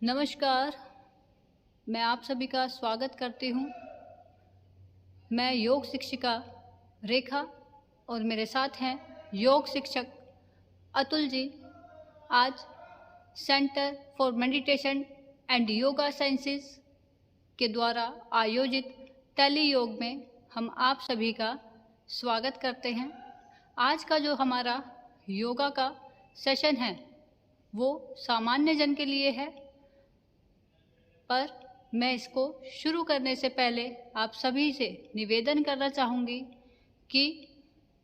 नमस्कार, मैं आप सभी का स्वागत करती हूँ। मैं योग शिक्षिका रेखा और मेरे साथ हैं योग शिक्षक अतुल जी। आज centre for meditation and yoga sciences के द्वारा आयोजित टेली योग में हम आप सभी का स्वागत करते हैं। आज का जो हमारा योगा का सेशन है वो सामान्य जन के लिए है, पर मैं इसको शुरू करने से पहले आप सभी से निवेदन करना चाहूँगी कि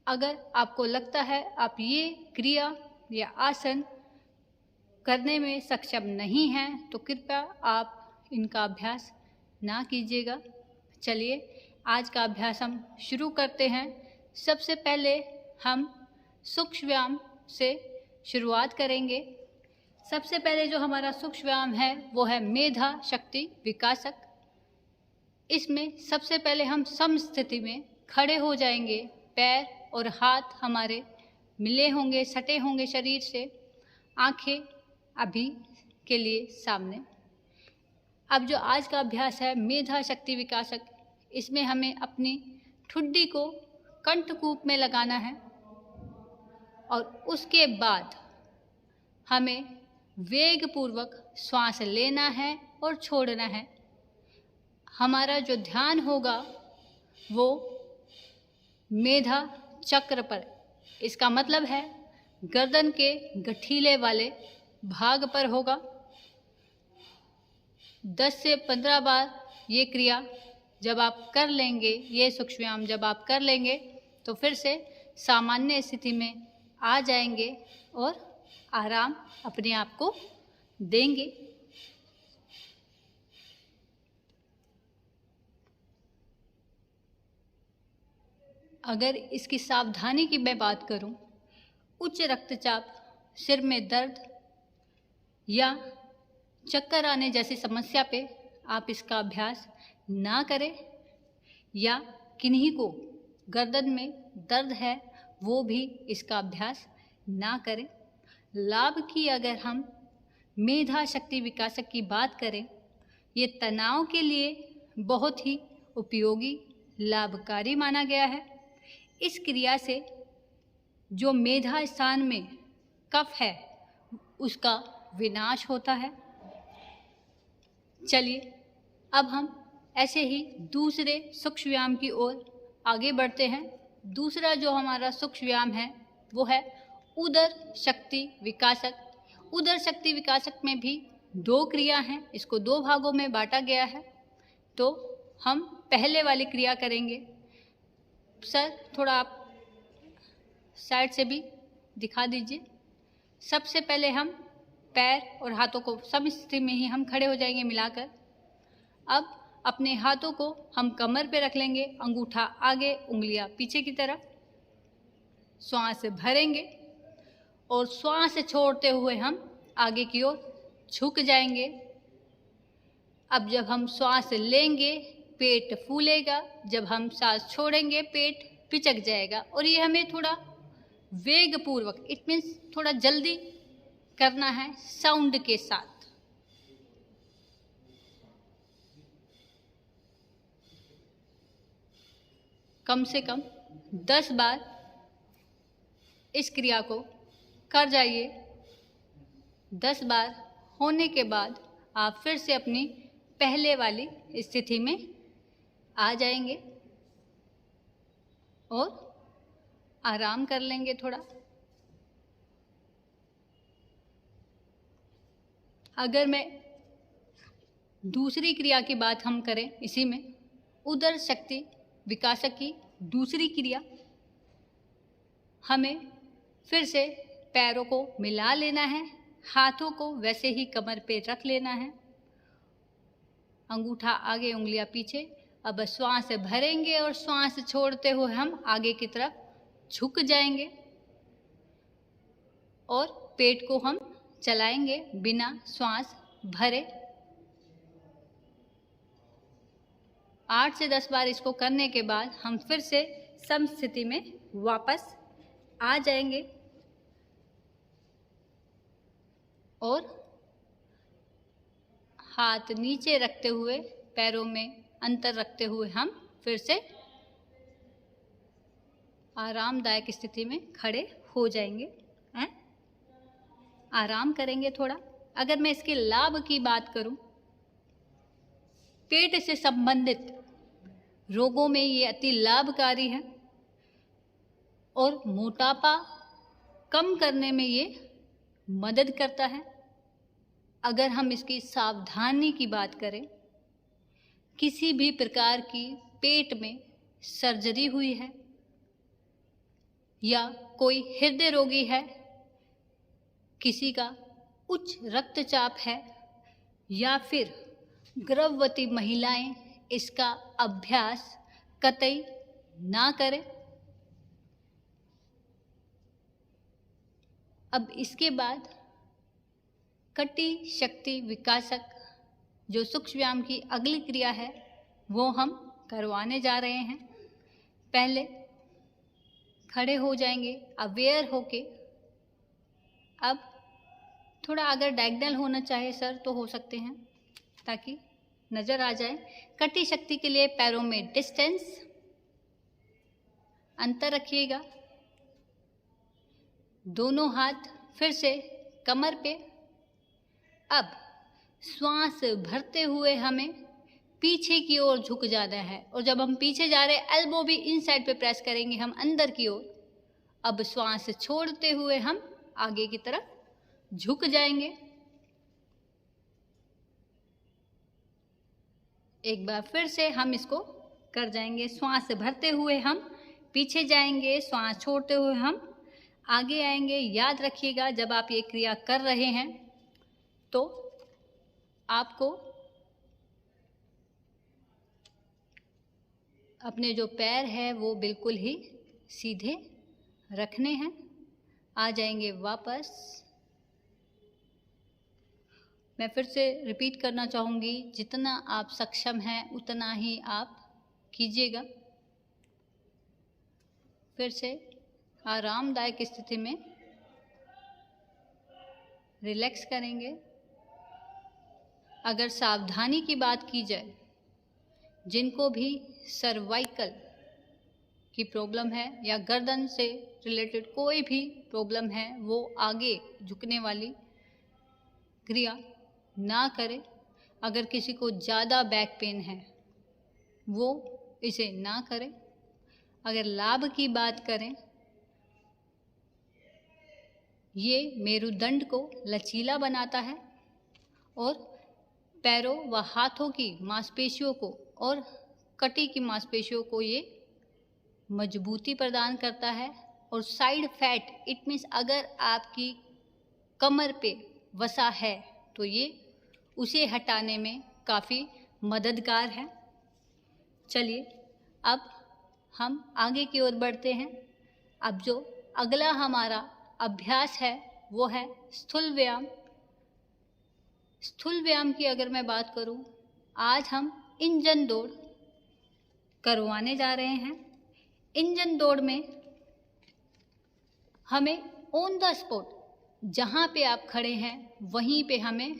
अगर आपको लगता है आप ये क्रिया या आसन करने में सक्षम नहीं हैं तो कृपया आप इनका अभ्यास ना कीजिएगा। चलिए आज का अभ्यास हम शुरू करते हैं। सबसे पहले हम सूक्ष्म व्यायाम से शुरुआत करेंगे। सबसे पहले जो हमारा सूक्ष्म व्यायाम है वो है मेधा शक्ति विकासक। इसमें सबसे पहले हम सम स्थिति में खड़े हो जाएंगे। पैर और हाथ हमारे मिले होंगे, सटे होंगे शरीर से। आंखें अभी के लिए सामने। अब जो आज का अभ्यास है मेधा शक्ति विकासक, इसमें हमें अपनी ठुड्डी को कंठकूप में लगाना है और उसके बाद हमें वेगपूर्वक श्वास लेना है और छोड़ना है। हमारा जो ध्यान होगा वो मेधा चक्र पर, इसका मतलब है गर्दन के गठीले वाले भाग पर होगा। 10 से 15 बार ये क्रिया जब आप कर लेंगे, ये सूक्ष्म व्यायाम जब आप कर लेंगे तो फिर से सामान्य स्थिति में आ जाएंगे और आराम अपने आप को देंगे। अगर इसकी सावधानी की मैं बात करूं, उच्च रक्तचाप, सिर में दर्द या चक्कर आने जैसी समस्या पे आप इसका अभ्यास ना करें, या किन्हीं को गर्दन में दर्द है वो भी इसका अभ्यास ना करें। लाभ की अगर हम मेधा शक्ति विकासक की बात करें, ये तनाव के लिए बहुत ही उपयोगी लाभकारी माना गया है। इस क्रिया से जो मेधा स्थान में कफ है उसका विनाश होता है। चलिए अब हम ऐसे ही दूसरे सूक्ष्म व्यायाम की ओर आगे बढ़ते हैं। दूसरा जो हमारा सूक्ष्म व्यायाम है वो है उदर शक्ति विकासक। उदर शक्ति विकासक में भी 2 क्रिया हैं, इसको 2 भागों में बांटा गया है। तो हम पहले वाली क्रिया करेंगे। सर थोड़ा आप साइड से भी दिखा दीजिए। सबसे पहले हम पैर और हाथों को सम स्थिति में ही हम खड़े हो जाएंगे मिलाकर। अब अपने हाथों को हम कमर पे रख लेंगे, अंगूठा आगे, उंगलियां पीछे की तरफ। श्वास भरेंगे और श्वास छोड़ते हुए हम आगे की ओर झुक जाएंगे। अब जब हम श्वास लेंगे पेट फूलेगा, जब हम सांस छोड़ेंगे पेट पिचक जाएगा। और ये हमें थोड़ा वेगपूर्वक, इट मीन्स थोड़ा जल्दी करना है साउंड के साथ। कम से कम 10 बार इस क्रिया को कर जाइए। 10 बार होने के बाद आप फिर से अपनी पहले वाली स्थिति में आ जाएंगे और आराम कर लेंगे थोड़ा। अगर मैं दूसरी क्रिया की बात हम करें, इसी में उदर शक्ति विकासक की दूसरी क्रिया, हमें फिर से पैरों को मिला लेना है, हाथों को वैसे ही कमर पे रख लेना है, अंगूठा आगे उंगलियां पीछे। अब श्वास भरेंगे और श्वास छोड़ते हुए हम आगे की तरफ झुक जाएंगे और पेट को हम चलाएंगे बिना श्वास भरे। 8 से 10 बार इसको करने के बाद हम फिर से सम स्थिति में वापस आ जाएंगे और हाथ नीचे रखते हुए, पैरों में अंतर रखते हुए हम फिर से आरामदायक स्थिति में खड़े हो जाएंगे। आराम करेंगे थोड़ा। अगर मैं इसके लाभ की बात करूं, पेट से संबंधित रोगों में ये अति लाभकारी है और मोटापा कम करने में ये मदद करता है। अगर हम इसकी सावधानी की बात करें, किसी भी प्रकार की पेट में सर्जरी हुई है या कोई हृदय रोगी है, किसी का उच्च रक्तचाप है या फिर गर्भवती महिलाएं, इसका अभ्यास कतई ना करें। अब इसके बाद कटी शक्ति विकासक जो सूक्ष्म व्यायाम की अगली क्रिया है वो हम करवाने जा रहे हैं। पहले खड़े हो जाएंगे अवेयर होके। अब थोड़ा अगर डायगोनल होना चाहे सर तो हो सकते हैं ताकि नज़र आ जाए। कटी शक्ति के लिए पैरों में डिस्टेंस, अंतर रखिएगा। दोनों हाथ फिर से कमर पे। अब श्वास भरते हुए हमें पीछे की ओर झुक जाना है और जब हम पीछे जा रहे हैं एल्बो भी इन साइड पे प्रेस करेंगे हम अंदर की ओर। अब श्वास छोड़ते हुए हम आगे की तरफ झुक जाएंगे। एक बार फिर से हम इसको कर जाएंगे। श्वास भरते हुए हम पीछे जाएंगे, श्वास छोड़ते हुए हम आगे आएंगे। याद रखिएगा जब आप ये क्रिया कर रहे हैं तो आपको अपने जो पैर है वो बिल्कुल ही सीधे रखने हैं। आ जाएंगे वापस। मैं फिर से रिपीट करना चाहूँगी, जितना आप सक्षम हैं उतना ही आप कीजिएगा। फिर से आरामदायक स्थिति में रिलैक्स करेंगे। अगर सावधानी की बात की जाए, जिनको भी सर्वाइकल की प्रॉब्लम है या गर्दन से रिलेटेड कोई भी प्रॉब्लम है, वो आगे झुकने वाली क्रिया ना करें। अगर किसी को ज़्यादा बैक पेन है वो इसे ना करें। अगर लाभ की बात करें, ये मेरुदंड को लचीला बनाता है और पैरों व हाथों की मांसपेशियों को और कटी की मांसपेशियों को ये मजबूती प्रदान करता है। और साइड फैट, इट मीन्स अगर आपकी कमर पे वसा है तो ये उसे हटाने में काफ़ी मददगार है। चलिए अब हम आगे की ओर बढ़ते हैं। अब जो अगला हमारा अभ्यास है वो है स्थूल व्यायाम। स्थूल व्यायाम की अगर मैं बात करूं, आज हम इंजन दौड़ करवाने जा रहे हैं। इंजन दौड़ में हमें ऑन द स्पॉट जहाँ पे आप खड़े हैं वहीं पे हमें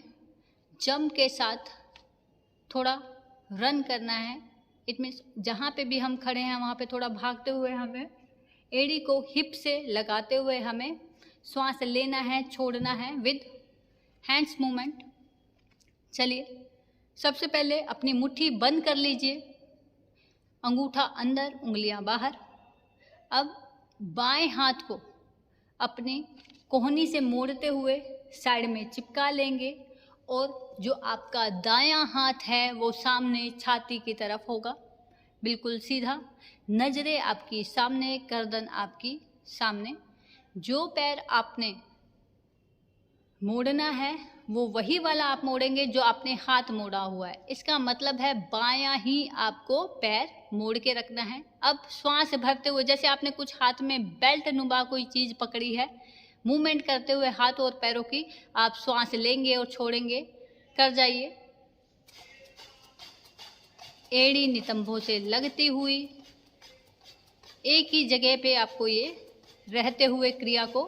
जंप के साथ थोड़ा रन करना है। इट मीन्स जहाँ पे भी हम खड़े हैं वहाँ पे थोड़ा भागते हुए हमें एड़ी को हिप से लगाते हुए हमें श्वास लेना है, छोड़ना है विद हैंड्स मूवमेंट। चलिए सबसे पहले अपनी मुट्ठी बंद कर लीजिए, अंगूठा अंदर, उंगलियां बाहर। अब बाएं हाथ को अपनी कोहनी से मोड़ते हुए साइड में चिपका लेंगे और जो आपका दायां हाथ है वो सामने छाती की तरफ होगा, बिल्कुल सीधा। नज़रें आपकी सामने, गर्दन आपकी सामने। जो पैर आपने मोड़ना है वो वही वाला आप मोड़ेंगे जो आपने हाथ मोड़ा हुआ है। इसका मतलब है बायां ही आपको पैर मोड़ के रखना है। अब श्वास भरते हुए, जैसे आपने कुछ हाथ में बेल्ट नुमा कोई चीज़ पकड़ी है, मूवमेंट करते हुए हाथ और पैरों की आप श्वास लेंगे और छोड़ेंगे। कर जाइए। एड़ी नितंबों से लगती हुई एक ही जगह पे आपको ये रहते हुए क्रिया को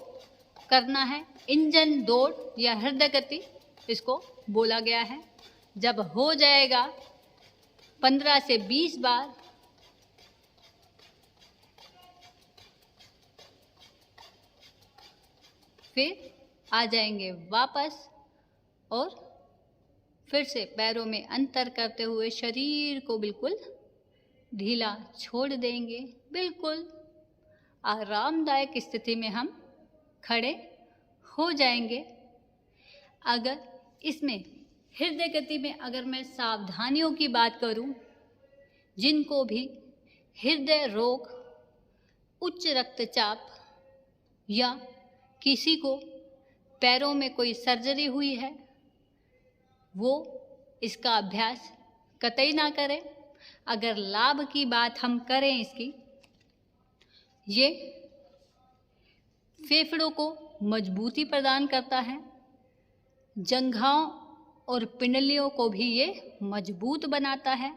करना है। इंजन दौड़ या हृदय गति इसको बोला गया है। जब हो जाएगा 15 से 20 बार, फिर आ जाएंगे वापस और फिर से पैरों में अंतर करते हुए शरीर को बिल्कुल ढीला छोड़ देंगे। बिल्कुल आरामदायक स्थिति में हम खड़े हो जाएंगे। अगर इसमें हृदय गति में अगर मैं सावधानियों की बात करूं, जिनको भी हृदय रोग, उच्च रक्तचाप या किसी को पैरों में कोई सर्जरी हुई है, वो इसका अभ्यास कतई ना करें। अगर लाभ की बात हम करें इसकी, ये फेफड़ों को मजबूती प्रदान करता है, जंघाओं और पिंडलियों को भी ये मजबूत बनाता है,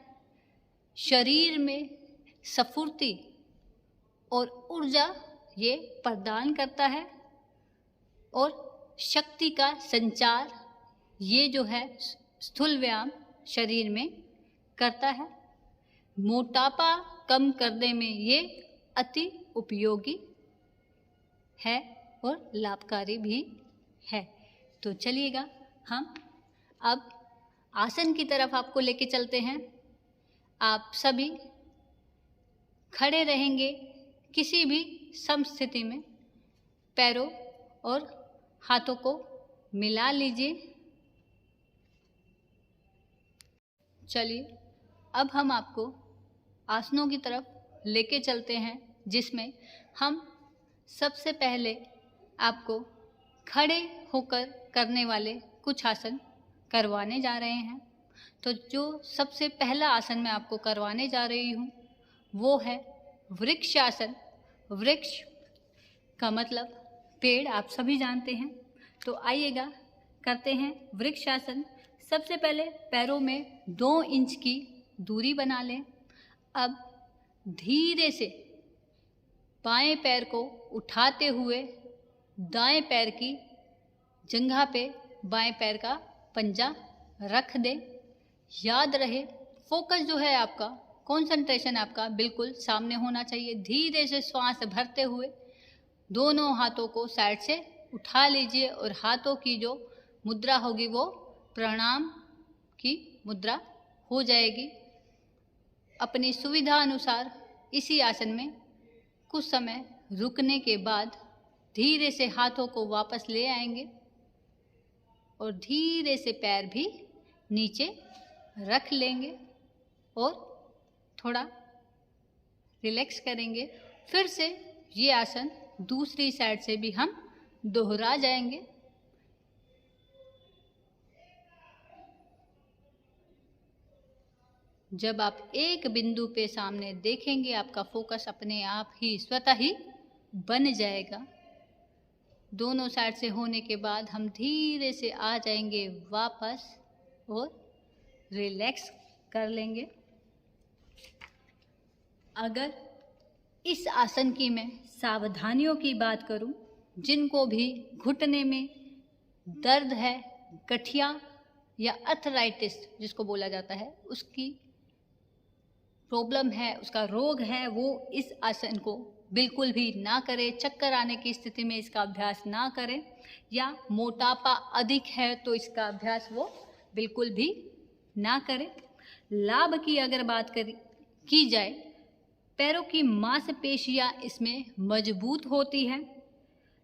शरीर में स्फूर्ति और ऊर्जा ये प्रदान करता है और शक्ति का संचार ये जो है स्थूल व्यायाम शरीर में करता है। मोटापा कम करने में ये अति उपयोगी है और लाभकारी भी है। तो चलिएगा हम अब आसन की तरफ आपको लेके चलते हैं। आप सभी खड़े रहेंगे किसी भी समस्थिति में, पैरों और हाथों को मिला लीजिए। चलिए अब हम आपको आसनों की तरफ लेके चलते हैं, जिसमें हम सबसे पहले आपको खड़े होकर करने वाले कुछ आसन करवाने जा रहे हैं। तो जो सबसे पहला आसन मैं आपको करवाने जा रही हूँ वो है वृक्षासन। वृक्ष का मतलब पेड़, आप सभी जानते हैं। तो आइएगा करते हैं वृक्षासन। सबसे पहले पैरों में 2 इंच की दूरी बना लें। अब धीरे से बाएं पैर को उठाते हुए दाएं पैर की जंघा पे बाएं पैर का पंजा रख दें। याद रहे फोकस जो है आपका, कंसंट्रेशन आपका बिल्कुल सामने होना चाहिए। धीरे से श्वास भरते हुए दोनों हाथों को साइड से उठा लीजिए और हाथों की जो मुद्रा होगी वो प्रणाम की मुद्रा हो जाएगी। अपनी सुविधा अनुसार इसी आसन में कुछ समय रुकने के बाद धीरे से हाथों को वापस ले आएंगे और धीरे से पैर भी नीचे रख लेंगे और थोड़ा रिलैक्स करेंगे। फिर से ये आसन दूसरी साइड से भी हम दोहरा जाएंगे। जब आप एक बिंदु पे सामने देखेंगे, आपका फोकस अपने आप ही स्वतः ही बन जाएगा। दोनों साइड से होने के बाद हम धीरे से आ जाएंगे वापस और रिलैक्स कर लेंगे। अगर इस आसन की मैं सावधानियों की बात करूं, जिनको भी घुटने में दर्द है, गठिया या अर्थराइटिस जिसको बोला जाता है, उसकी प्रॉब्लम है, उसका रोग है, वो इस आसन को बिल्कुल भी ना करें। चक्कर आने की स्थिति में इसका अभ्यास ना करें, या मोटापा अधिक है तो इसका अभ्यास वो बिल्कुल भी ना करें। लाभ की अगर बात की जाए, पैरों की मांसपेशियां इसमें मजबूत होती है,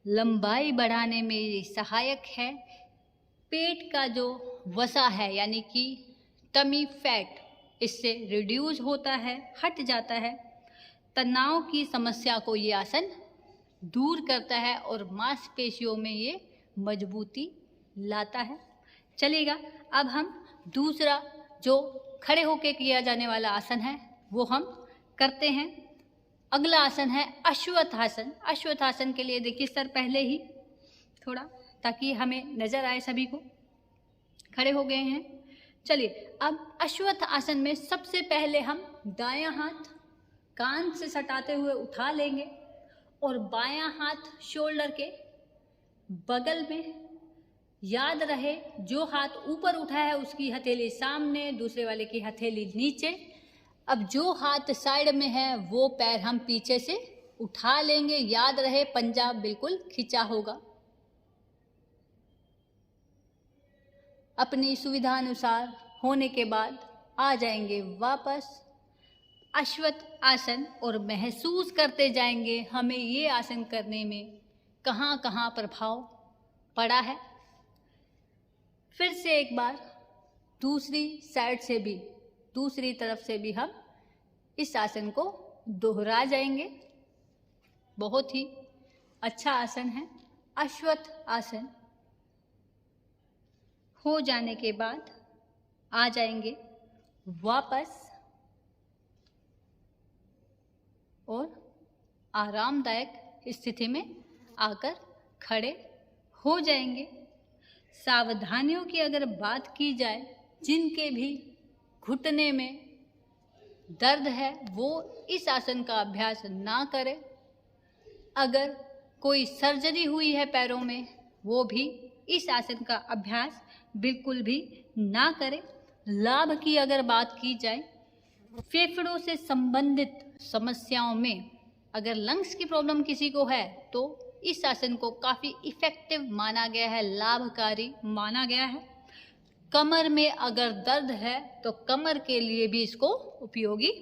लंबाई बढ़ाने में ये सहायक है। पेट का जो वसा है यानी कि टमी फैट, इससे रिड्यूस होता है, हट जाता है। तनाव की समस्या को ये आसन दूर करता है और मांसपेशियों में ये मजबूती लाता है। चलिएगा अब हम दूसरा जो खड़े होकर किया जाने वाला आसन है वो हम करते हैं। अगला आसन है अश्वत्थासन। अश्वत्थासन के लिए देखिए सर पहले ही थोड़ा, ताकि हमें नज़र आए सभी को। खड़े हो गए हैं। चलिए अब अश्वत्थ आसन में सबसे पहले हम दायां हाथ कान से सटाते हुए उठा लेंगे और बायां हाथ शोल्डर के बगल में याद रहे, जो हाथ ऊपर उठा है उसकी हथेली सामने, दूसरे वाले की हथेली नीचे। अब जो हाथ साइड में है वो पैर हम पीछे से उठा लेंगे। याद रहे, पंजा बिल्कुल खिंचा होगा। अपनी सुविधानुसार होने के बाद आ जाएंगे वापस अश्वत्थ आसन और महसूस करते जाएंगे हमें ये आसन करने में कहाँ कहाँ प्रभाव पड़ा है। फिर से एक बार दूसरी साइड से भी, दूसरी तरफ से भी हम इस आसन को दोहरा जाएंगे। बहुत ही अच्छा आसन है अश्वत्थ आसन। हो जाने के बाद आ जाएंगे वापस और आरामदायक स्थिति में आकर खड़े हो जाएंगे। सावधानियों की अगर बात की जाए, जिनके भी घुटने में दर्द है वो इस आसन का अभ्यास ना करें। अगर कोई सर्जरी हुई है पैरों में, वो भी इस आसन का अभ्यास बिल्कुल भी ना करें। लाभ की अगर बात की जाए, फेफड़ों से संबंधित समस्याओं में अगर लंग्स की प्रॉब्लम किसी को है तो इस आसन को काफ़ी इफ़ेक्टिव माना गया है, लाभकारी माना गया है। कमर में अगर दर्द है तो कमर के लिए भी इसको उपयोगी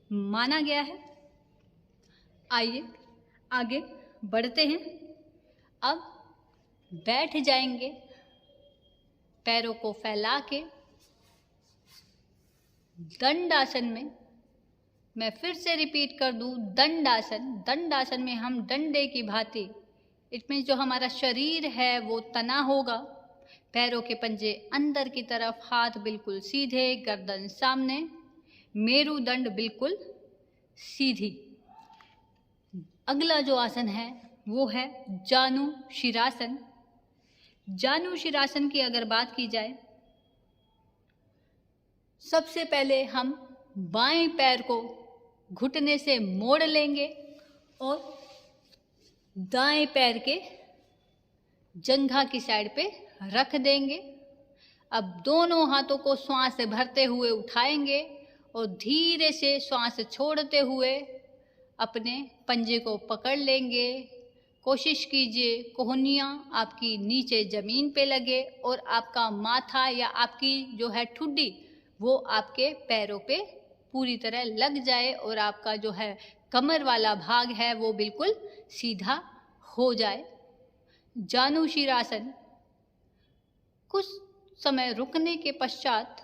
माना गया है। आइए आगे बढ़ते हैं। अब बैठ जाएंगे पैरों को फैला के दंडासन में। मैं फिर से रिपीट कर दूं, दंडासन। दंडासन में हम डंडे की भांति, इसमें जो हमारा शरीर है वो तना होगा, पैरों के पंजे अंदर की तरफ, हाथ बिल्कुल सीधे, गर्दन सामने, मेरुदंड बिल्कुल सीधी। अगला जो आसन है वो है जानु शिरासन। जानु शिरासन की अगर बात की जाए, सबसे पहले हम बाएं पैर को घुटने से मोड़ लेंगे और दाएं पैर के जंघा की साइड पे रख देंगे। अब दोनों हाथों को श्वास से भरते हुए उठाएंगे और धीरे से श्वास छोड़ते हुए अपने पंजे को पकड़ लेंगे। कोशिश कीजिए कोहनियाँ आपकी नीचे ज़मीन पे लगे और आपका माथा या आपकी जो है ठुड्डी वो आपके पैरों पे पूरी तरह लग जाए और आपका जो है कमर वाला भाग है वो बिल्कुल सीधा हो जाए। जानु शिरासन। कुछ समय रुकने के पश्चात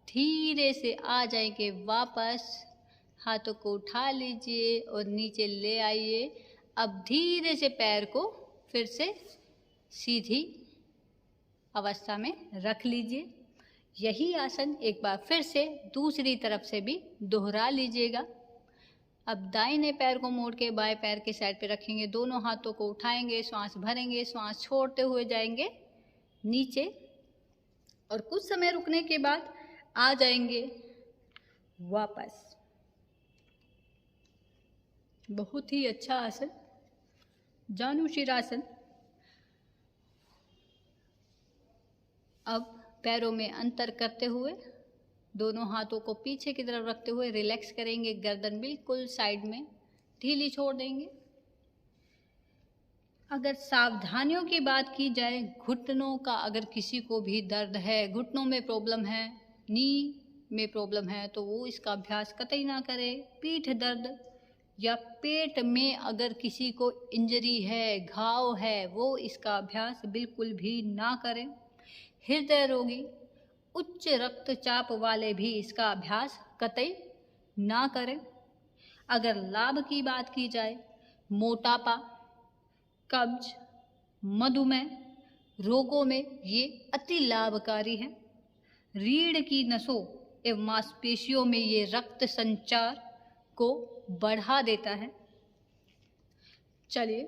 धीरे से आ जाएंगे वापस। हाथों को उठा लीजिए और नीचे ले आइए। अब धीरे से पैर को फिर से सीधी अवस्था में रख लीजिए। यही आसन एक बार फिर से दूसरी तरफ से भी दोहरा लीजिएगा। अब दाहिने पैर को मोड़ के बाएं पैर के साइड पे रखेंगे, दोनों हाथों को उठाएंगे, श्वास भरेंगे, श्वास छोड़ते हुए जाएंगे नीचे और कुछ समय रुकने के बाद आ जाएंगे वापस। बहुत ही अच्छा आसन जानु शिरासन। अब पैरों में अंतर करते हुए दोनों हाथों को पीछे की तरफ रखते हुए रिलैक्स करेंगे। गर्दन बिल्कुल साइड में ढीली छोड़ देंगे। अगर सावधानियों की बात की जाए, घुटनों का अगर किसी को भी दर्द है, घुटनों में प्रॉब्लम है, नी में प्रॉब्लम है, तो वो इसका अभ्यास कतई ना करे। पीठ दर्द या पेट में अगर किसी को इंजरी है, घाव है, वो इसका अभ्यास बिल्कुल भी ना करें। हृदय रोगी, उच्च रक्तचाप वाले भी इसका अभ्यास कतई ना करें। अगर लाभ की बात की जाए, मोटापा, कब्ज, मधुमेह रोगों में ये अति लाभकारी है। रीढ़ की नसों एवं मांसपेशियों में ये रक्त संचार को बढ़ा देता है। चलिए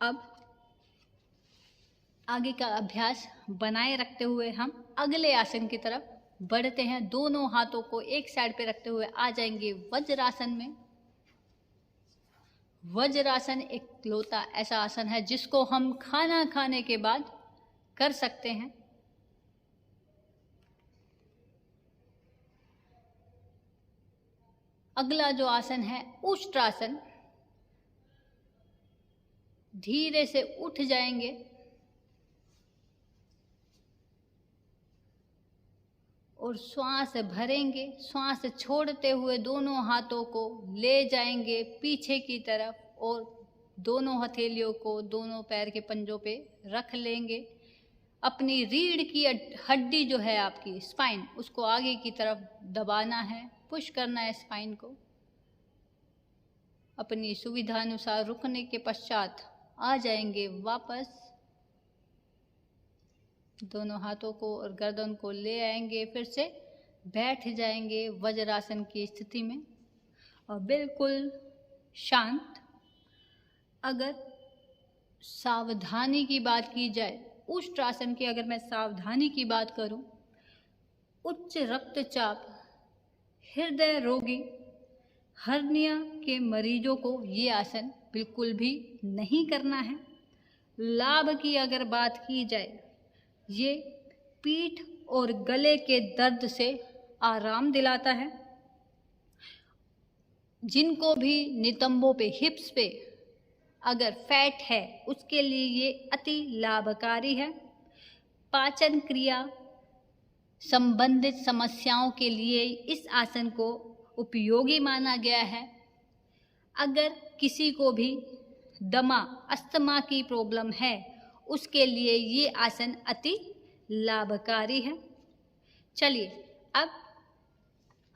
अब आगे का अभ्यास बनाए रखते हुए हम अगले आसन की तरफ बढ़ते हैं। दोनों हाथों को एक साइड पे रखते हुए आ जाएंगे वज्रासन में। वज्रासन एक लौता ऐसा आसन है जिसको हम खाना खाने के बाद कर सकते हैं। अगला जो आसन है उष्ट्रासन। धीरे से उठ जाएंगे और श्वास भरेंगे। श्वास छोड़ते हुए दोनों हाथों को ले जाएंगे पीछे की तरफ और दोनों हथेलियों को दोनों पैर के पंजों पे रख लेंगे। अपनी रीढ़ की हड्डी जो है आपकी स्पाइन, उसको आगे की तरफ दबाना है, पुश करना है स्पाइन को। अपनी सुविधा अनुसार रुकने के पश्चात आ जाएंगे वापस। दोनों हाथों को और गर्दन को ले आएंगे, फिर से बैठ जाएंगे वज्रासन की स्थिति में और बिल्कुल शांत। अगर सावधानी की बात की जाए, उष्ट्रासन की अगर मैं सावधानी की बात करूं, उच्च रक्तचाप, हृदय रोगी, हर्निया के मरीजों को ये आसन बिल्कुल भी नहीं करना है। लाभ की अगर बात की जाए, ये पीठ और गले के दर्द से आराम दिलाता है। जिनको भी नितंबों पे, हिप्स पे अगर फैट है, उसके लिए ये अति लाभकारी है। पाचन क्रिया संबंधित समस्याओं के लिए इस आसन को उपयोगी माना गया है। अगर किसी को भी दमा, अस्थमा की प्रॉब्लम है, उसके लिए ये आसन अति लाभकारी है। चलिए अब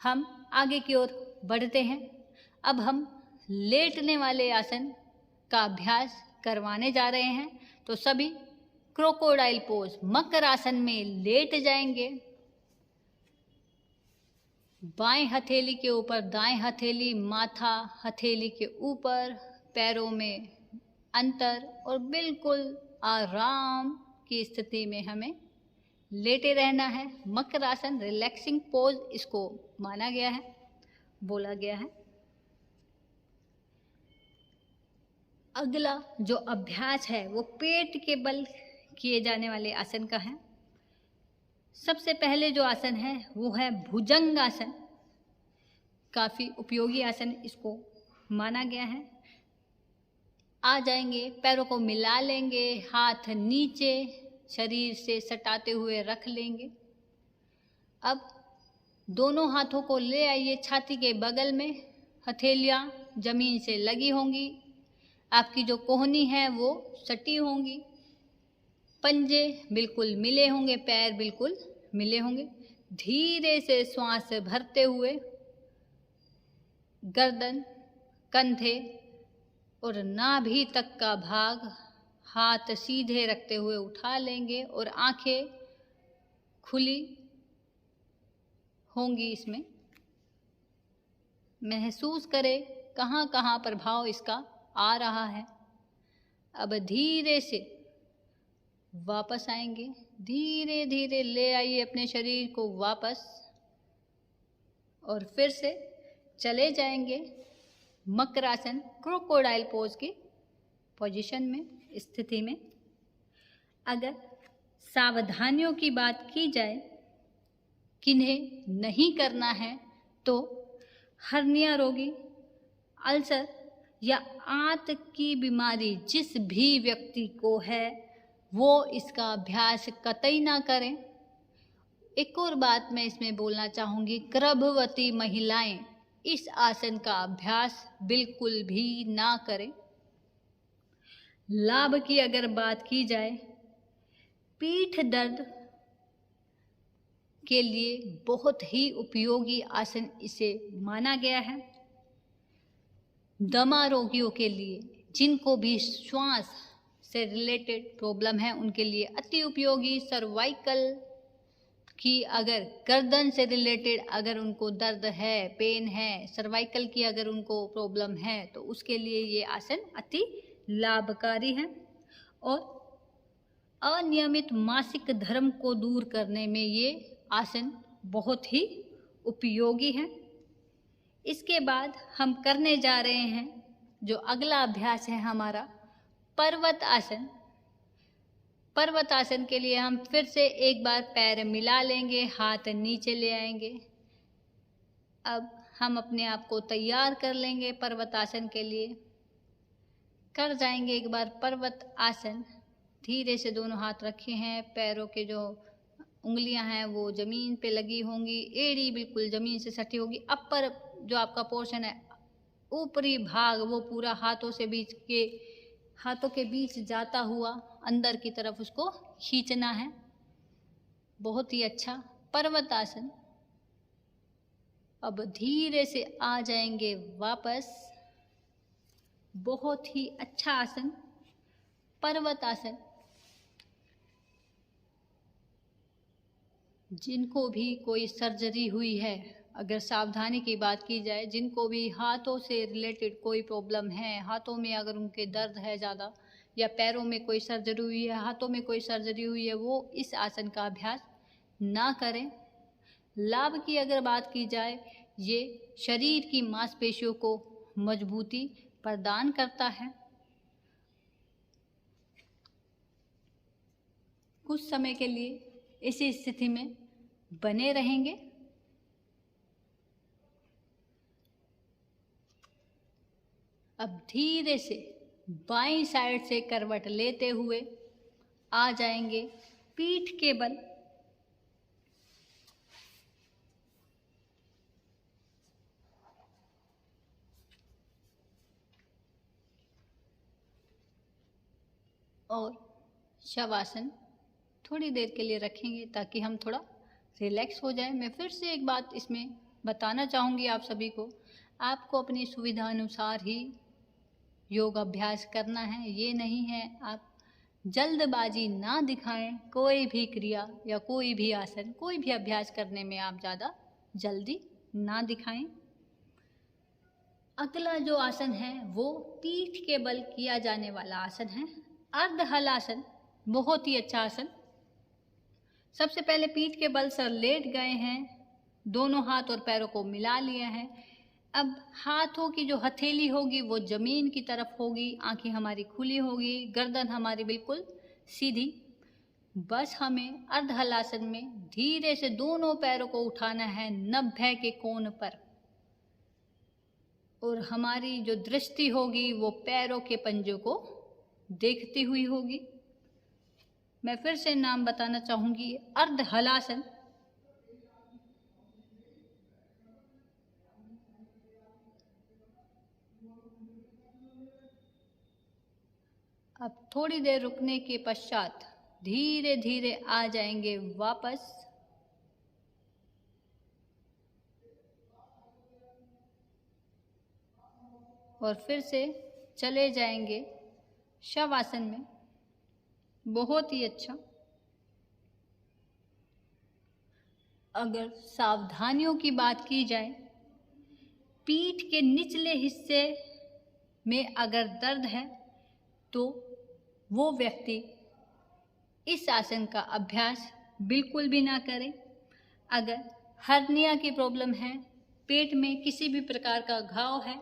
हम आगे की ओर बढ़ते हैं। अब हम लेटने वाले आसन का अभ्यास करवाने जा रहे हैं। तो सभी क्रोकोडाइल पोज, मकर आसन में लेट जाएंगे। बाएं हथेली के ऊपर दाएं हथेली, माथा हथेली के ऊपर, पैरों में अंतर और बिल्कुल आराम की स्थिति में हमें लेटे रहना है। मकर आसन रिलैक्सिंग पोज इसको माना गया है, बोला गया है। अगला जो अभ्यास है वो पेट के बल किए जाने वाले आसन का है। सबसे पहले जो आसन है वो है भुजंग आसन। काफ़ी उपयोगी आसन इसको माना गया है। आ जाएंगे, पैरों को मिला लेंगे, हाथ नीचे शरीर से सटाते हुए रख लेंगे। अब दोनों हाथों को ले आइए छाती के बगल में, हथेलियां जमीन से लगी होंगी, आपकी जो कोहनी है वो सटी होंगी, पंजे बिल्कुल मिले होंगे, पैर बिल्कुल मिले होंगे। धीरे से श्वास भरते हुए गर्दन, कंधे और नाभि तक का भाग हाथ सीधे रखते हुए उठा लेंगे और आंखें खुली होंगी। इसमें महसूस करें कहाँ कहाँ प्रभाव इसका आ रहा है। अब धीरे से वापस आएंगे, धीरे धीरे ले आइए अपने शरीर को वापस और फिर से चले जाएंगे मकरासन, क्रोकोडाइल पोज की पोजीशन में, स्थिति में। अगर सावधानियों की बात की जाए, किन्हें नहीं करना है, तो हर्निया रोगी, अल्सर या आंत की बीमारी जिस भी व्यक्ति को है वो इसका अभ्यास कतई ना करें। एक और बात मैं इसमें बोलना चाहूँगी, गर्भवती महिलाएं इस आसन का अभ्यास बिल्कुल भी ना करें। लाभ की अगर बात की जाए, पीठ दर्द के लिए बहुत ही उपयोगी आसन इसे माना गया है। दमा रोगियों के लिए, जिनको भी श्वास से रिलेटेड प्रॉब्लम है, उनके लिए अति उपयोगी। सर्वाइकल की अगर गर्दन से रिलेटेड अगर उनको दर्द है, पेन है, सर्वाइकल की अगर उनको प्रॉब्लम है, तो उसके लिए ये आसन अति लाभकारी है। और अनियमित मासिक धर्म को दूर करने में ये आसन बहुत ही उपयोगी है। इसके बाद हम करने जा रहे हैं जो अगला अभ्यास है हमारा, पर्वत आसन। पर्वतासन के लिए हम फिर से एक बार पैर मिला लेंगे, हाथ नीचे ले आएंगे। अब हम अपने आप को तैयार कर लेंगे पर्वतासन के लिए। कर जाएंगे एक बार पर्वत आसन। धीरे से दोनों हाथ रखे हैं, पैरों के जो उंगलियां हैं वो ज़मीन पे लगी होंगी, एड़ी बिल्कुल ज़मीन से सटी होगी। अपर जो आपका पोर्शन है, ऊपरी भाग, वो पूरा हाथों के बीच जाता हुआ अंदर की तरफ उसको खींचना है। बहुत ही अच्छा पर्वतासन। अब धीरे से आ जाएंगे वापस। बहुत ही अच्छा आसन पर्वतासन। जिनको भी कोई सर्जरी हुई है, अगर सावधानी की बात की जाए, जिनको भी हाथों से रिलेटेड कोई प्रॉब्लम है, हाथों में अगर उनके दर्द है ज़्यादा, या पैरों में कोई सर्जरी हुई है, हाथों में कोई सर्जरी हुई है, वो इस आसन का अभ्यास ना करें। लाभ की अगर बात की जाए, ये शरीर की मांसपेशियों को मजबूती प्रदान करता है। कुछ समय के लिए इसी स्थिति में बने रहेंगे। अब धीरे से बाईं साइड से करवट लेते हुए आ जाएंगे पीठ के बल। और शवासन थोड़ी देर के लिए रखेंगे ताकि हम थोड़ा रिलैक्स हो जाए। मैं फिर से एक बात इसमें बताना चाहूँगी आप सभी को, आपको अपनी सुविधा अनुसार ही योग अभ्यास करना है। ये नहीं है आप जल्दबाजी ना दिखाएं। कोई भी क्रिया या कोई भी आसन, कोई भी अभ्यास करने में आप ज़्यादा जल्दी ना दिखाएं। अगला जो आसन है वो पीठ के बल किया जाने वाला आसन है, अर्ध हलासन। बहुत ही अच्छा आसन। सबसे पहले पीठ के बल से लेट गए हैं, दोनों हाथ और पैरों को मिला लिया है। अब हाथों की जो हथेली होगी वो ज़मीन की तरफ होगी, आंखें हमारी खुली होगी, गर्दन हमारी बिल्कुल सीधी। बस हमें अर्ध हलासन में धीरे से दोनों पैरों को उठाना है 90 के कोण पर, और हमारी जो दृष्टि होगी वो पैरों के पंजों को देखती हुई होगी। मैं फिर से नाम बताना चाहूँगी, अर्ध हलासन। अब थोड़ी देर रुकने के पश्चात धीरे धीरे आ जाएंगे वापस। और फिर से चले जाएंगे शवासन में। बहुत ही अच्छा। अगर सावधानियों की बात की जाए, पीठ के निचले हिस्से में अगर दर्द है तो वो व्यक्ति इस आसन का अभ्यास बिल्कुल भी ना करे। अगर हर्निया की प्रॉब्लम है, पेट में किसी भी प्रकार का घाव है,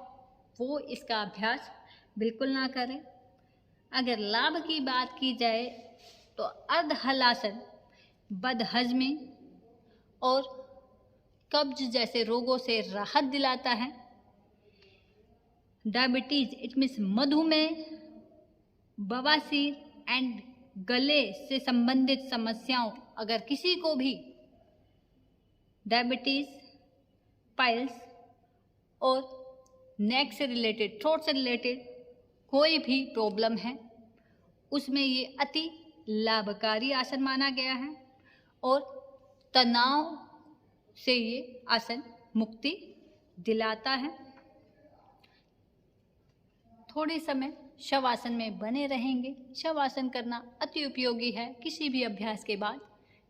वो इसका अभ्यास बिल्कुल ना करें। अगर लाभ की बात की जाए तो अर्ध हलासन बदहजमी और कब्ज जैसे रोगों से राहत दिलाता है। डायबिटीज, इट मीन्स मधुमेह, बवासीर एंड गले से संबंधित समस्याओं, अगर किसी को भी डायबिटीज, पाइल्स और नेक से रिलेटेड, थ्रोट से रिलेटेड कोई भी प्रॉब्लम है, उसमें ये अति लाभकारी आसन माना गया है। और तनाव से ये आसन मुक्ति दिलाता है। थोड़े समय शवासन में बने रहेंगे। शवासन करना अति उपयोगी है किसी भी अभ्यास के बाद,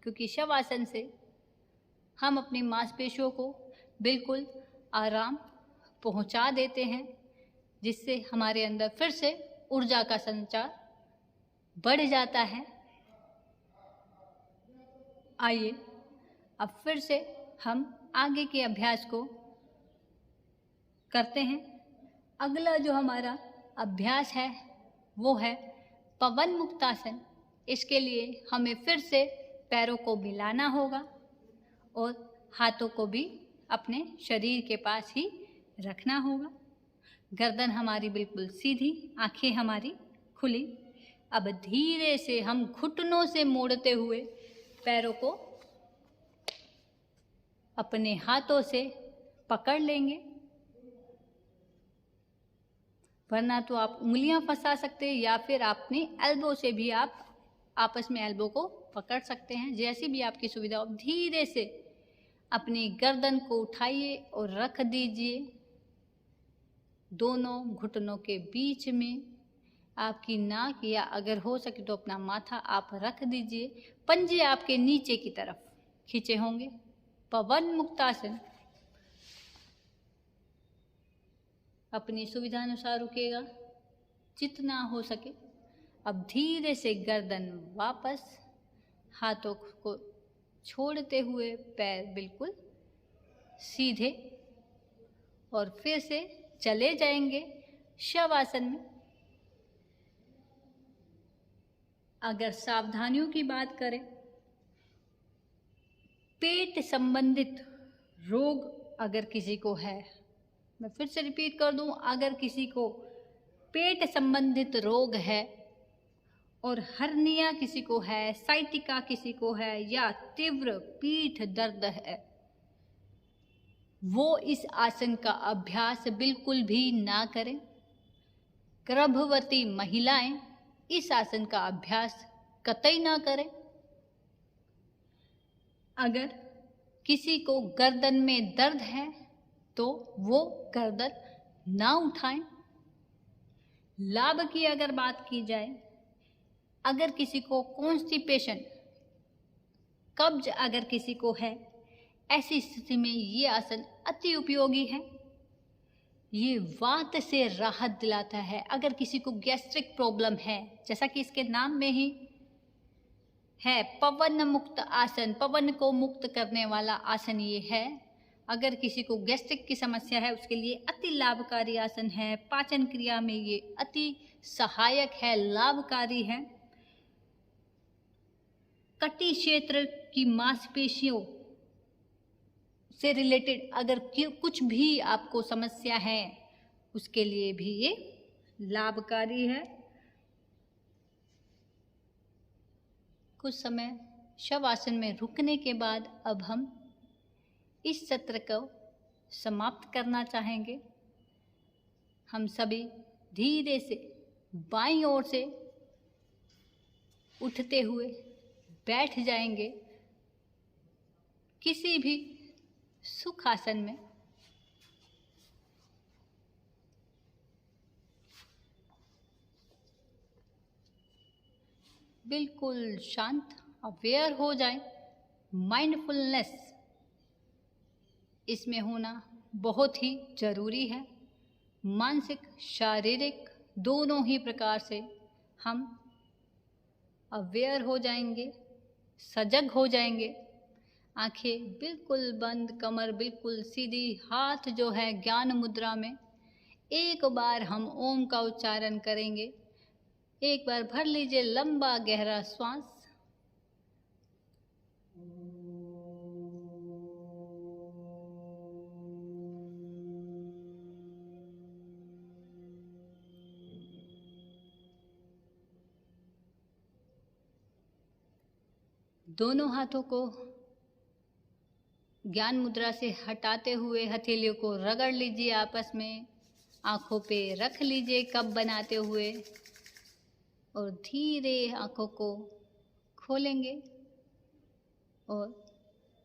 क्योंकि शवासन से हम अपनी मांसपेशियों को बिल्कुल आराम पहुंचा देते हैं, जिससे हमारे अंदर फिर से ऊर्जा का संचार बढ़ जाता है। आइए अब फिर से हम आगे के अभ्यास को करते हैं। अगला जो हमारा अभ्यास है वो है पवन मुक्तासन। इसके लिए हमें फिर से पैरों को मिलाना होगा और हाथों को भी अपने शरीर के पास ही रखना होगा। गर्दन हमारी बिल्कुल सीधी, आंखें हमारी खुली। अब धीरे से हम घुटनों से मोड़ते हुए पैरों को अपने हाथों से पकड़ लेंगे, वरना तो आप उंगलियां फंसा सकते हैं या फिर अपनी एल्बो से भी आप आपस में एल्बो को पकड़ सकते हैं, जैसी भी आपकी सुविधा हो। धीरे से अपनी गर्दन को उठाइए और रख दीजिए दोनों घुटनों के बीच में। आपकी नाक या अगर हो सके तो अपना माथा आप रख दीजिए। पंजे आपके नीचे की तरफ खींचे होंगे। पवन मुक्तासन। अपनी सुविधा अनुसार रुकेगा जितना हो सके। अब धीरे से गर्दन वापस, हाथों को छोड़ते हुए पैर बिल्कुल सीधे, और फिर से चले जाएंगे शवासन में। अगर सावधानियों की बात करें, पेट संबंधित रोग अगर किसी को है, मैं फिर से रिपीट कर दूं, अगर किसी को पेट संबंधित रोग है और हर्निया किसी को है, साइटिका किसी को है या तीव्र पीठ दर्द है, वो इस आसन का अभ्यास बिल्कुल भी ना करें। गर्भवती महिलाएं इस आसन का अभ्यास कतई ना करें। अगर किसी को गर्दन में दर्द है तो वो गर्दन ना उठाएं। लाभ की अगर बात की जाए, अगर किसी को कॉन्स्टिपेशन, कब्ज अगर किसी को है, ऐसी स्थिति में ये आसन अति उपयोगी है। ये वात से राहत दिलाता है। अगर किसी को गैस्ट्रिक प्रॉब्लम है, जैसा कि इसके नाम में ही है पवन मुक्त आसन, पवन को मुक्त करने वाला आसन ये है। अगर किसी को गैस्ट्रिक की समस्या है उसके लिए अति लाभकारी आसन है। पाचन क्रिया में ये अति सहायक है, लाभकारी है। कटी क्षेत्र की मांसपेशियों से रिलेटेड अगर कुछ भी आपको समस्या है उसके लिए भी ये लाभकारी है। कुछ समय शवासन में रुकने के बाद अब हम इस सत्र को समाप्त करना चाहेंगे। हम सभी धीरे से बाईं ओर से उठते हुए बैठ जाएंगे किसी भी सुखासन में। बिल्कुल शांत, अवेयर हो जाएं। माइंडफुलनेस इसमें होना बहुत ही जरूरी है। मानसिक, शारीरिक दोनों ही प्रकार से हम अवेयर हो जाएंगे, सजग हो जाएंगे। आंखें बिल्कुल बंद, कमर बिल्कुल सीधी, हाथ जो है ज्ञान मुद्रा में। एक बार हम ओम का उच्चारण करेंगे। एक बार भर लीजिए लंबा गहरा श्वास। दोनों हाथों को ज्ञान मुद्रा से हटाते हुए हथेलियों को रगड़ लीजिए आपस में। आंखों पे रख लीजिए कप बनाते हुए और धीरे आंखों को खोलेंगे। और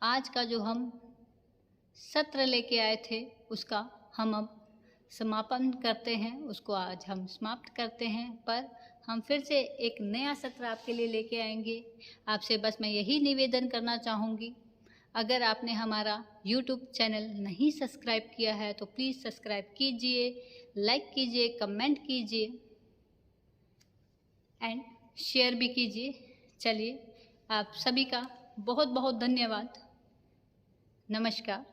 आज का जो हम सत्र लेके आए थे उसका हम अब समापन करते हैं, उसको आज हम समाप्त करते हैं। पर हम फिर से एक नया सत्र आपके लिए लेके आएंगे। आपसे बस मैं यही निवेदन करना चाहूँगी, अगर आपने हमारा YouTube चैनल नहीं सब्सक्राइब किया है तो प्लीज़ सब्सक्राइब कीजिए, लाइक कीजिए, कमेंट कीजिए एंड शेयर भी कीजिए। चलिए, आप सभी का बहुत बहुत धन्यवाद। नमस्कार।